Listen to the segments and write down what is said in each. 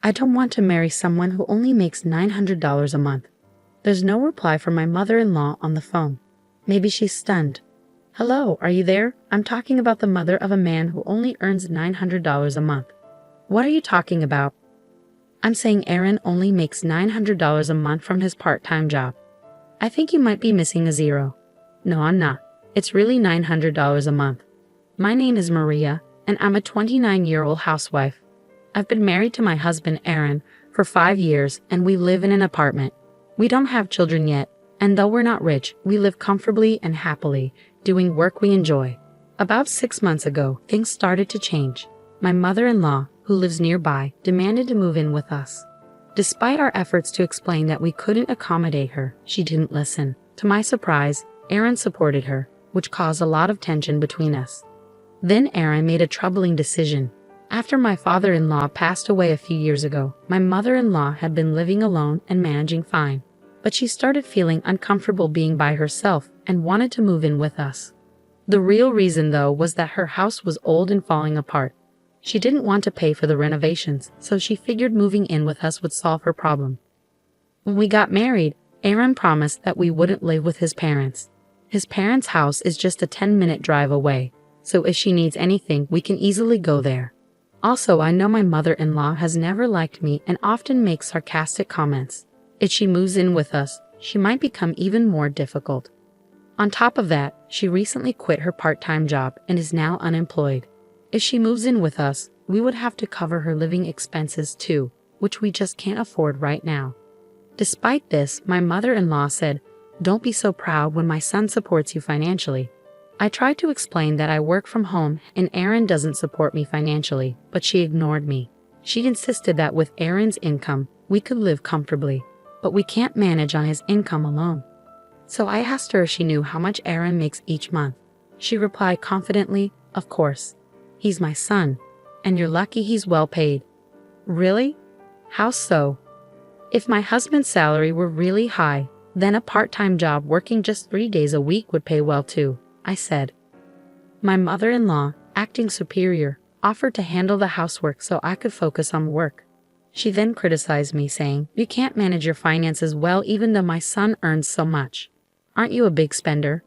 I don't want to marry someone who only makes $900 a month. There's no reply from my mother-in-law on the phone. Maybe she's stunned. Hello, are you there? I'm talking about the mother of a man who only earns $900 a month. What are you talking about? I'm saying Aaron only makes $900 a month from his part-time job. I think you might be missing a zero. No, I'm not. It's really $900 a month. My name is Maria, and I'm a 29-year-old housewife. I've been married to my husband, Aaron, for 5 years, and we live in an apartment. We don't have children yet, and though we're not rich, we live comfortably and happily, doing work we enjoy. About 6 months ago, things started to change. My mother-in-law, who lives nearby, demanded to move in with us. Despite our efforts to explain that we couldn't accommodate her, she didn't listen. To my surprise, Aaron supported her, which caused a lot of tension between us. Then Aaron made a troubling decision. After my father-in-law passed away a few years ago, my mother-in-law had been living alone and managing fine. But she started feeling uncomfortable being by herself and wanted to move in with us. The real reason, though, was that her house was old and falling apart. She didn't want to pay for the renovations, so she figured moving in with us would solve her problem. When we got married, Aaron promised that we wouldn't live with his parents. His parents' house is just a 10-minute drive away, so if she needs anything, we can easily go there. Also, I know my mother-in-law has never liked me and often makes sarcastic comments. If she moves in with us, she might become even more difficult. On top of that, she recently quit her part-time job and is now unemployed. If she moves in with us, we would have to cover her living expenses too, which we just can't afford right now. Despite this, my mother-in-law said, "Don't be so proud when my son supports you financially." I tried to explain that I work from home and Aaron doesn't support me financially, but she ignored me. She insisted that with Aaron's income, we could live comfortably, but we can't manage on his income alone. So I asked her if she knew how much Aaron makes each month. She replied confidently, "Of course. He's my son, and you're lucky he's well paid." Really? How so? If my husband's salary were really high, then a part-time job working just 3 days a week would pay well too, I said. My mother-in-law, acting superior, offered to handle the housework so I could focus on work. She then criticized me, saying, "You can't manage your finances well even though my son earns so much. Aren't you a big spender?"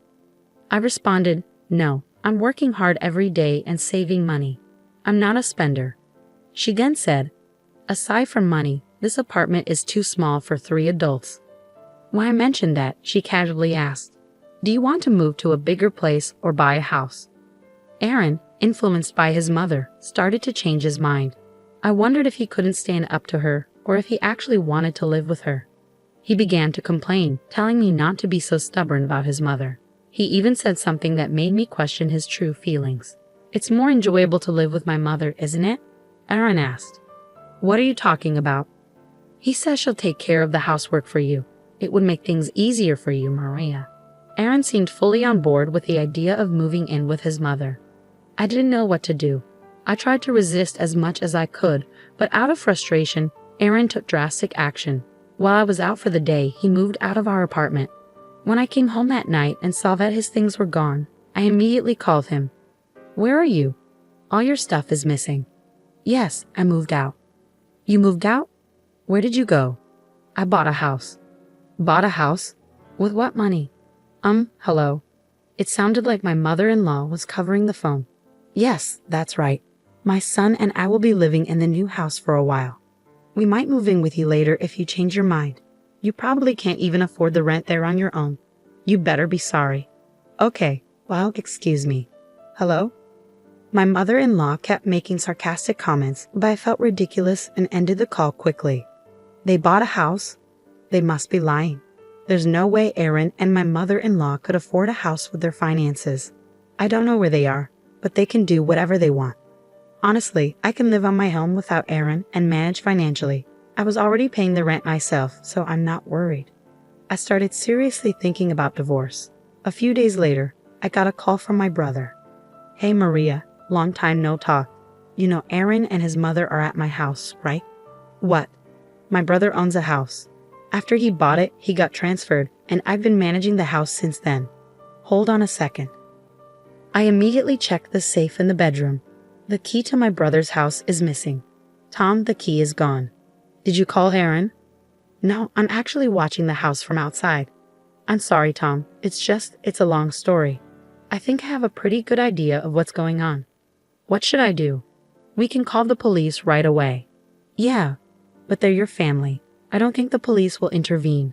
I responded, "No. I'm working hard every day and saving money. I'm not a spender." She then said, "Aside from money, this apartment is too small for 3 adults." When I mentioned that, she casually asked, "Do you want to move to a bigger place or buy a house?" Aaron, influenced by his mother, started to change his mind. I wondered if he couldn't stand up to her or if he actually wanted to live with her. He began to complain, telling me not to be so stubborn about his mother. He even said something that made me question his true feelings. "It's more enjoyable to live with my mother, isn't it?" Aaron asked. "What are you talking about?" "He says she'll take care of the housework for you. It would make things easier for you, Maria." Aaron seemed fully on board with the idea of moving in with his mother. I didn't know what to do. I tried to resist as much as I could, but out of frustration, Aaron took drastic action. While I was out for the day, he moved out of our apartment. When I came home that night and saw that his things were gone, I immediately called him. "Where are you? All your stuff is missing." "Yes, I moved out." "You moved out? Where did you go?" "I bought a house." "Bought a house? With what money?" Hello." It sounded like my mother-in-law was covering the phone. "Yes, that's right. My son and I will be living in the new house for a while. We might move in with you later if you change your mind. You probably can't even afford the rent there on your own. You better be sorry." "Okay, well, excuse me. Hello?" My mother-in-law kept making sarcastic comments, but I felt ridiculous and ended the call quickly. They bought a house? They must be lying. There's no way Aaron and my mother-in-law could afford a house with their finances. I don't know where they are, but they can do whatever they want. Honestly, I can live on my own without Aaron and manage financially. I was already paying the rent myself, so I'm not worried. I started seriously thinking about divorce. A few days later, I got a call from my brother. "Hey Maria, long time no talk. You know Aaron and his mother are at my house, right?" "What?" "My brother owns a house. After he bought it, he got transferred, and I've been managing the house since then." "Hold on a second." I immediately checked the safe in the bedroom. The key to my brother's house is missing. "Tom, the key is gone. Did you call Aaron? No, I'm actually watching the house from outside. I'm sorry, Tom. It's a long story. I think I have a pretty good idea of what's going on. What should I do? We can call the police right away. Yeah, but they're your family. I don't think the police will intervene.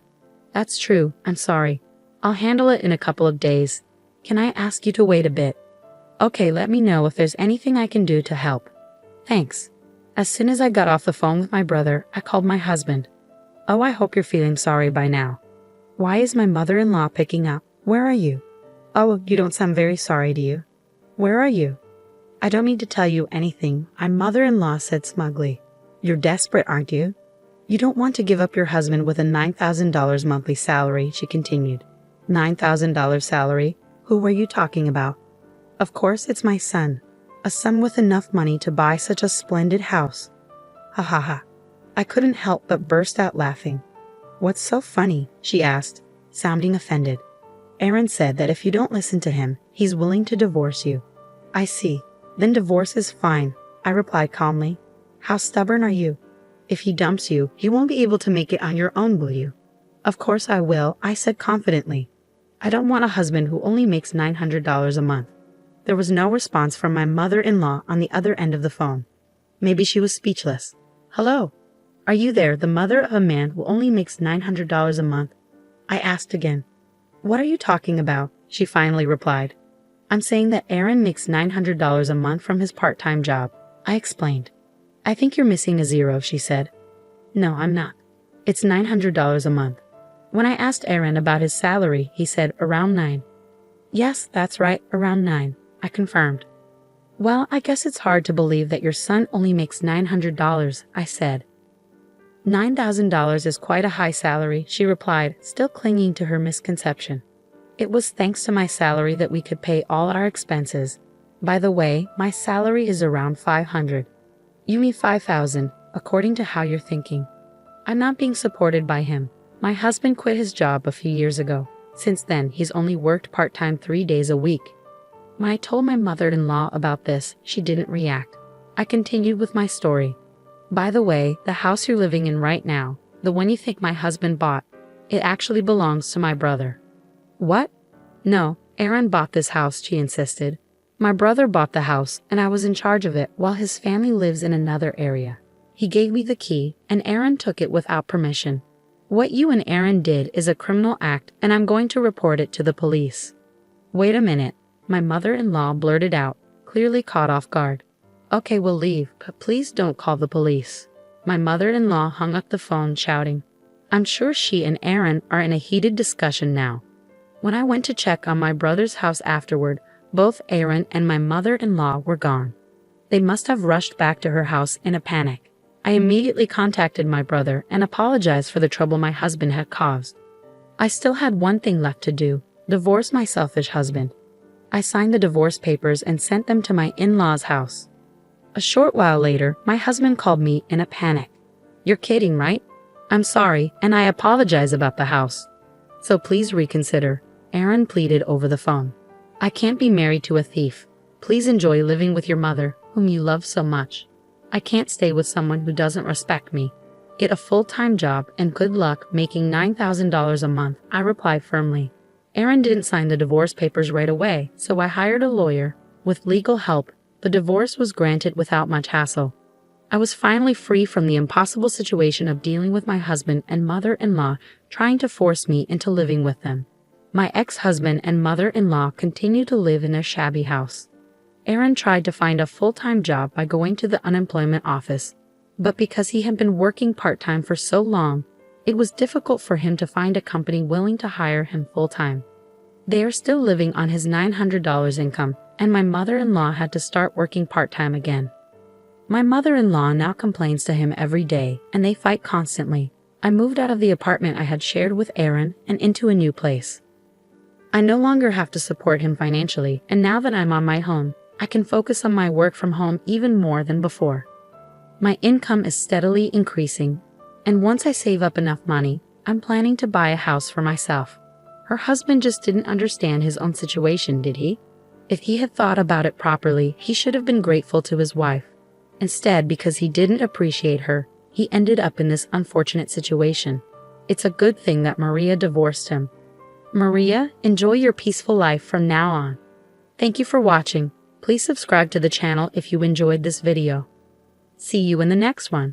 That's true. I'm sorry. I'll handle it in a couple of days. Can I ask you to wait a bit? Okay, let me know if there's anything I can do to help. Thanks. As soon as I got off the phone with my brother, I called my husband. Oh, I hope you're feeling sorry by now. Why is my mother-in-law picking up? Where are you? Oh, you don't sound very sorry, do you? Where are you? I don't need to tell you anything, my mother-in-law said smugly. You're desperate, aren't you? You don't want to give up your husband with a $9,000 monthly salary, she continued. $9,000 salary? Who were you talking about? Of course it's my son. A son with enough money to buy such a splendid house. Ha ha ha. I couldn't help but burst out laughing. What's so funny? She asked, sounding offended. Aaron said that if you don't listen to him, he's willing to divorce you. I see. Then divorce is fine, I replied calmly. How stubborn are you? If he dumps you, you won't be able to make it on your own, will you? Of course I will, I said confidently. I don't want a husband who only makes $900 a month. There was no response from my mother-in-law on the other end of the phone. Maybe she was speechless. Hello? Are you there, the mother of a man who only makes $900 a month? I asked again. What are you talking about? She finally replied. I'm saying that Aaron makes $900 a month from his part-time job, I explained. I think you're missing a zero, she said. No, I'm not. It's $900 a month. When I asked Aaron about his salary, he said around 9. Yes, that's right, around 9, I confirmed. Well, I guess it's hard to believe that your son only makes $900, I said. $9,000 is quite a high salary, she replied, still clinging to her misconception. It was thanks to my salary that we could pay all our expenses. By the way, my salary is around $500. You mean $5,000, according to how you're thinking. I'm not being supported by him. My husband quit his job a few years ago. Since then, he's only worked part-time 3 days a week. When I told my mother-in-law about this, she didn't react. I continued with my story. By the way, the house you're living in right now, the one you think my husband bought, it actually belongs to my brother. What? No, Aaron bought this house, she insisted. My brother bought the house, and I was in charge of it while his family lives in another area. He gave me the key, and Aaron took it without permission. What you and Aaron did is a criminal act, and I'm going to report it to the police. Wait a minute, my mother-in-law blurted out, clearly caught off guard. Okay, we'll leave, but please don't call the police. My mother-in-law hung up the phone, shouting. I'm sure she and Aaron are in a heated discussion now. When I went to check on my brother's house afterward, both Aaron and my mother-in-law were gone. They must have rushed back to her house in a panic. I immediately contacted my brother and apologized for the trouble my husband had caused. I still had one thing left to do, divorce my selfish husband. I signed the divorce papers and sent them to my in-laws' house. A short while later, my husband called me in a panic. You're kidding, right? I'm sorry, and I apologize about the house. So please reconsider, Aaron pleaded over the phone. I can't be married to a thief. Please enjoy living with your mother, whom you love so much. I can't stay with someone who doesn't respect me. Get a full-time job and good luck making $9,000 a month, I replied firmly. Aaron didn't sign the divorce papers right away, so I hired a lawyer. With legal help, the divorce was granted without much hassle. I was finally free from the impossible situation of dealing with my husband and mother-in-law trying to force me into living with them. My ex-husband and mother-in-law continued to live in their shabby house. Aaron tried to find a full-time job by going to the unemployment office, but because he had been working part-time for so long, it was difficult for him to find a company willing to hire him full-time. They are still living on his $900 income, and my mother-in-law had to start working part-time again. My mother-in-law now complains to him every day, and they fight constantly. I moved out of the apartment I had shared with Aaron and into a new place. I no longer have to support him financially, and now that I'm on my own, I can focus on my work from home even more than before. My income is steadily increasing, and once I save up enough money, I'm planning to buy a house for myself. Her husband just didn't understand his own situation, did he? If he had thought about it properly, he should have been grateful to his wife. Instead, because he didn't appreciate her, he ended up in this unfortunate situation. It's a good thing that Maria divorced him. Maria, enjoy your peaceful life from now on. Thank you for watching. Please subscribe to the channel if you enjoyed this video. See you in the next one.